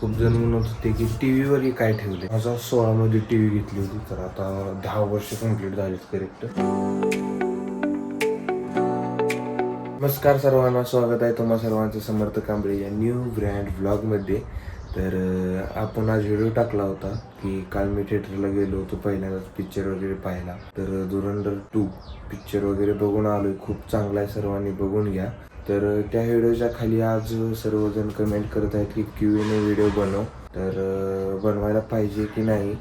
खूप जण म्हणत होते की टीव्हीवरही काय ठेवले. 2016 मध्ये टीव्ही घेतली होती, तर आता 10 वर्ष कंप्लीट झालीत करेक्ट. नमस्कार सर्वांना, स्वागत आहे तुम्हा सर्वांचं समर्थ कांबळे या न्यू ब्रँड व्लॉगमध्ये. तर आपण आज व्हिडिओ टाकला होता की काल मी थिएटरला गेलो होतो पहिल्यांदाच पिक्चर वगैरे पाहायला. तर धुरंधर 2 पिक्चर वगैरे बघून आलोय. खूप चांगला आहे, सर्वांनी बघून घ्या. तर त्या व्हिडिओच्या खाली आज सर्वजण कमेंट करत आहेत की Q&A व्हिडिओ बनव. तर बनवायला पाहिजे की नाही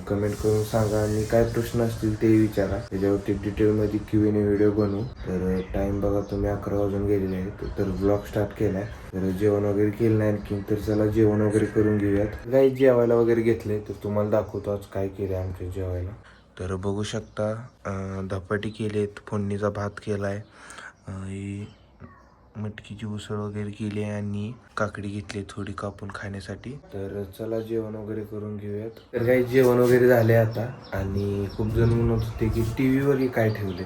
कमेंट करून सांगा, आणि काय प्रश्न असतील ते विचारा. त्याच्यावरती डिटेलमध्ये Q&A व्हिडिओ बनवू. तर टाईम बघा तुम्ही, 11 वाजून गेलेले आहेत. तर ब्लॉग स्टार्ट केला आहे. तर जेवण वगैरे केलं नाही आणखीन, तर चला जेवण वगैरे करून घेऊयात. काही जेवायला वगैरे घेतले तर तुम्हाला दाखवतो आज काय केलं आहे आमच्या जेवायला. तर बघू शकता, धपाटी केलेत, फोडणीचा भात केला आहे, मटकीची उसळ वगैरे केली आहे आणि काकडी घेतली थोडी कापून खाण्यासाठी. तर चला जेवण वगैरे करून घेऊयात. तर काही जेवण वगैरे झाले आता, आणि खूप जण म्हणत होते की टीव्हीवरही काय ठेवले.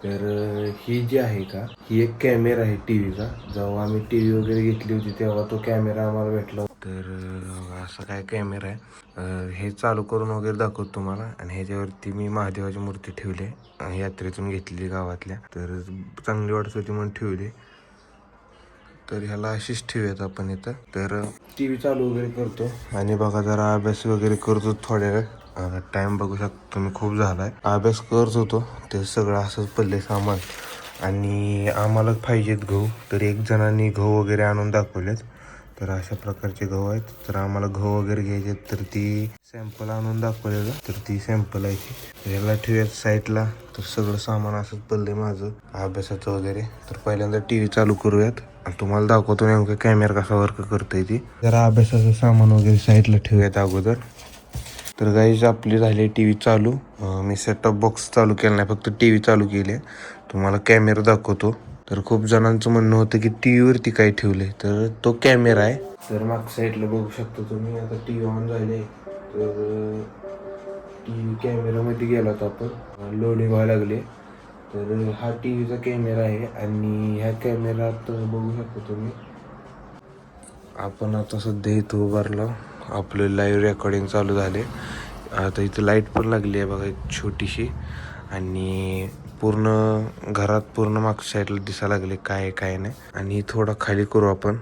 तर ही जी आहे का, ही एक कॅमेरा आहे टीव्हीचा. जेव्हा आम्ही टीव्ही वगैरे घेतली होती तेव्हा तो कॅमेरा आम्हाला भेटला. तर असा काय कॅमेरा आहे. हे चालू करून वगैरे दाखवतो तुम्हाला. आणि ह्याच्यावरती मी महादेवाची मूर्ती ठेवली, यात्रेतून घेतलेली गावातल्या. तर चांगली वाटत होती म्हणून ठेवली. तर ह्याला अशीच ठेवूयात आपण इथं. तर टी व्ही चालू वगैरे करतो आणि बघा जरा अभ्यास वगैरे करतो थोड्या वेळ. टाईम बघू शकतो तुम्ही, खूप झाला आहे. अभ्यास करत होतो ते सगळं असंच पडले सामान. आणि आम्हाला पाहिजेत गहू, तर एक जणांनी गहू वगैरे आणून दाखवलेत. तर अशा प्रकारचे गहू आहेत. तर आम्हाला गहू वगैरे घ्यायचे, तर ती सॅम्पल आणून दाखवलेलं. तर ती सॅम्पल आहे ती, ह्याला ठेवूयात साईडला. तर सगळं सामान असंच पडलंय माझं अभ्यासाचं वगैरे. तर पहिल्यांदा टी व्ही चालू करूयात आणि तुम्हाला दाखवतो नेमकं कॅमेरा कसा वर्क करतोय ती. जरा अभ्यासाचं सामान वगैरे साईडला ठेवूयात अगोदर. तर गाईज आपली झाली टी व्ही चालू. मी सेटअप बॉक्स चालू केला नाही, फक्त टी व्ही चालू केली आहे. तुम्हाला कॅमेरा दाखवतो. तर खूप जणांचं म्हणणं होतं की टी व्हीवरती काय ठेवले, तर तो कॅमेरा आहे. तर मागच्या साईडला बघू शकता तुम्ही, आता टी व्ही ऑन झाले. तर टी व्ही कॅमेरामध्ये गेला होता आपण, लोडिंग व्हायला लागले. तर हा टी व्हीचा कॅमेरा आहे, आणि ह्या कॅमेऱ्यात बघू शकता तुम्ही, आपण आता सध्या इथं उभारलो. आपलं लाईव्ह रेकॉर्डिंग चालू झाले. आता इथं लाईट पण लागली आहे बघा, एक छोटीशी. आणि पूर्ण घरात पूर्ण मागच्या साईडला दिसायला लागले काय काय नाही. आणि थोडा खाली करू आपण,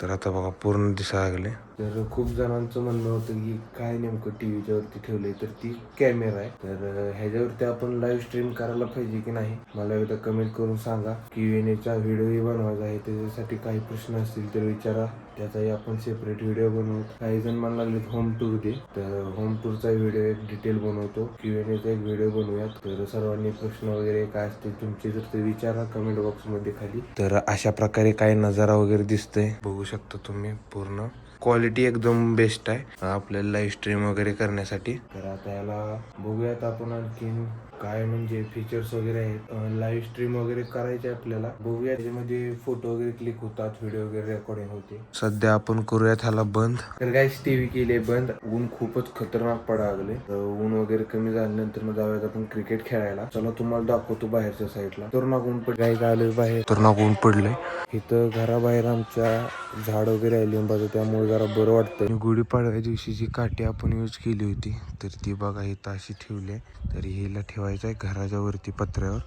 तर आता बघा पूर्ण दिसायला लागले. तर खूप जणांचं म्हणणं होतं की काय नेमकं टी व्हीच्यावरती ठेवलंय, तर ती कॅमेरा आहे. तर ह्याच्यावरती आपण लाईव्ह स्ट्रीम करायला पाहिजे की नाही, मला एकदा कमेंट करून सांगा. Q&Aचा व्हिडिओही बनवायचा आहे, त्याच्यासाठी काही प्रश्न असतील तर विचारा, त्याचाही आपण सेपरेट व्हिडिओ बनवू. काही जण म्हणायला लागले होम टूर दे, तर होम टूरचा व्हिडिओ एक डिटेल बनवतो. Q&Aचा एक व्हिडिओ बनवूयात. तर सर्वांनी प्रश्न वगैरे काय असतील तुमचे जर ते विचारा कमेंट बॉक्समध्ये खाली. तर अशा प्रकारे काय नजारा वगैरे दिसतंय बघू शकता तुम्ही. पूर्ण क्वालिटी एकदम बेस्ट आहे आपल्याला लाईव्ह स्ट्रीम वगैरे करण्यासाठी. तर आता याला बघूयात आपण आणखीन काय म्हणजे फीचर्स वगैरे आहेत. लाईव्ह स्ट्रीम वगैरे करायचे आपल्याला, बघूया त्याच्यामध्ये फोटो वगैरे क्लिक होतात, व्हिडिओ वगैरे रेकॉर्डिंग होते. सध्या आपण करूयात ह्याला बंद. तर काय टीव्ही केले बंद. ऊन खूपच खतरनाक पडायला लागले. तर ऊन वगैरे कमी झाल्यानंतर मग जाऊयात आपण क्रिकेट खेळायला. चला तुम्हाला दाखवतो बाहेरच्या साईडला. खतरनाक ऊन पडले, आलोय बाहेर, खतरनाक ऊन पडलंय. इथं घराबाहेर आमच्या झाड वगैरे आहे लिंबाचं, त्यामुळे जरा बरं वाटतंय. गुढीपाडव्या दिवशीची काठी आपण यूज केली होती, तर ती बघा इथं अशी ठेवली आहे. तर हिला ठेवायचं आहे घराच्या वरती पत्र्यावर,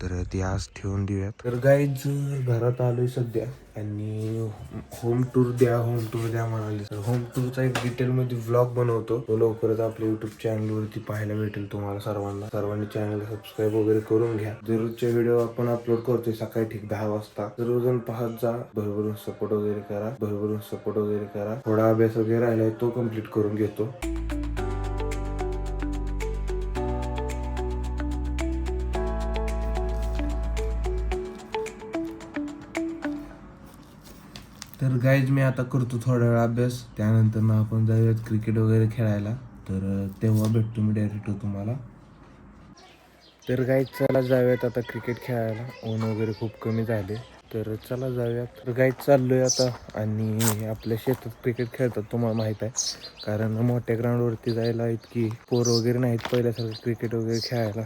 तर ती आज ठेवून देऊयात. तर गाईज घरात आलोय सध्या, आणि होम टूर द्या म्हणाले. तर होम टूरचा एक डिटेलमध्ये व्लॉग बनवतो, तो लवकरच आपल्या युट्यूब चॅनलवरती पाहायला भेटेल तुम्हाला सर्वांना. सर्वांनी चॅनल सबस्क्राईब वगैरे करून घ्या. दररोजचे व्हिडिओ आपण अपलोड करतोय सकाळी ठीक 10 वाजता. सर्वजण पाहत जा, भरभरून सपोर्ट वगैरे करा. थोडा अभ्यास वगैरे राहिलाय तो कम्प्लीट करून घेतो. तर गाईज मी आता करतो थोडा वेळ अभ्यास, त्यानंतर ना आपण जाऊयात क्रिकेट वगैरे खेळायला. तर तेव्हा भेटतो मी डायरेक्ट तुम्हाला. तर गाईज चला जाऊयात आता क्रिकेट खेळायला. ऊन वगैरे खूप कमी झाले, तर चला जाऊयात. तर गाईज चाललोय आता, आणि आपल्या शेतात क्रिकेट खेळतात तुम्हाला माहीत आहे, कारण मोठ्या ग्राउंडवरती जायला इतकी पोरं वगैरे नाहीत पहिल्यासारखं क्रिकेट वगैरे खेळायला.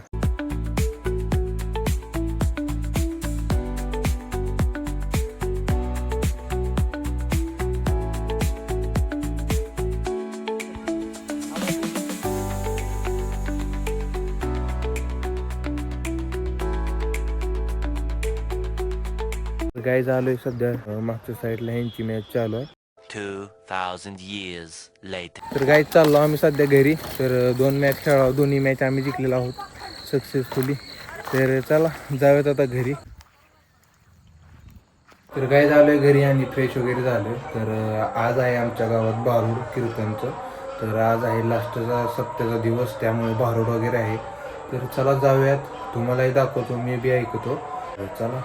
काय चालू आहे सध्या मागच्या साईडला ह्यांची मॅच चालू आहे. 2000 years later. तर काय चाललो आम्ही सध्या घरी. तर 2 मॅच खेळावं, दोन्ही मॅच आम्ही जिंकलेलो आहोत सक्सेसफुली. तर चला जाऊयात आता घरी. तर काय झालं घरी आणि फ्रेश वगैरे झालं. तर आज आहे आमच्या गावात भारूड कीर्तनचं. तर आज आहे लास्टचा सप्त्याचा दिवस, त्यामुळे भारूड वगैरे आहे. तर चला जाऊयात, तुम्हालाही दाखवतो, मी बी ऐकतो. तर चला.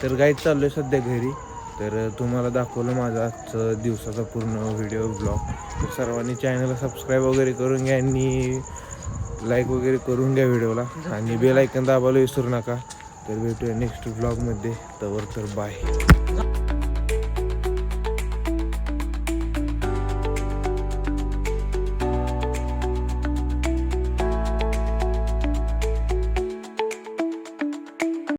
तर गाईड चाललो आहे सध्या घरी. तर तुम्हाला दाखवलं माझा आजचं दिवसाचा पूर्ण व्हिडिओ ब्लॉग. तर सर्वांनी चॅनलला सबस्क्राईब वगैरे करून घ्या आणि लाईक वगैरे करून घ्या व्हिडिओला, आणि बेल आयकॉन दाबायला विसरू नका. तर भेटूया नेक्स्ट ब्लॉगमध्ये. तर बाय.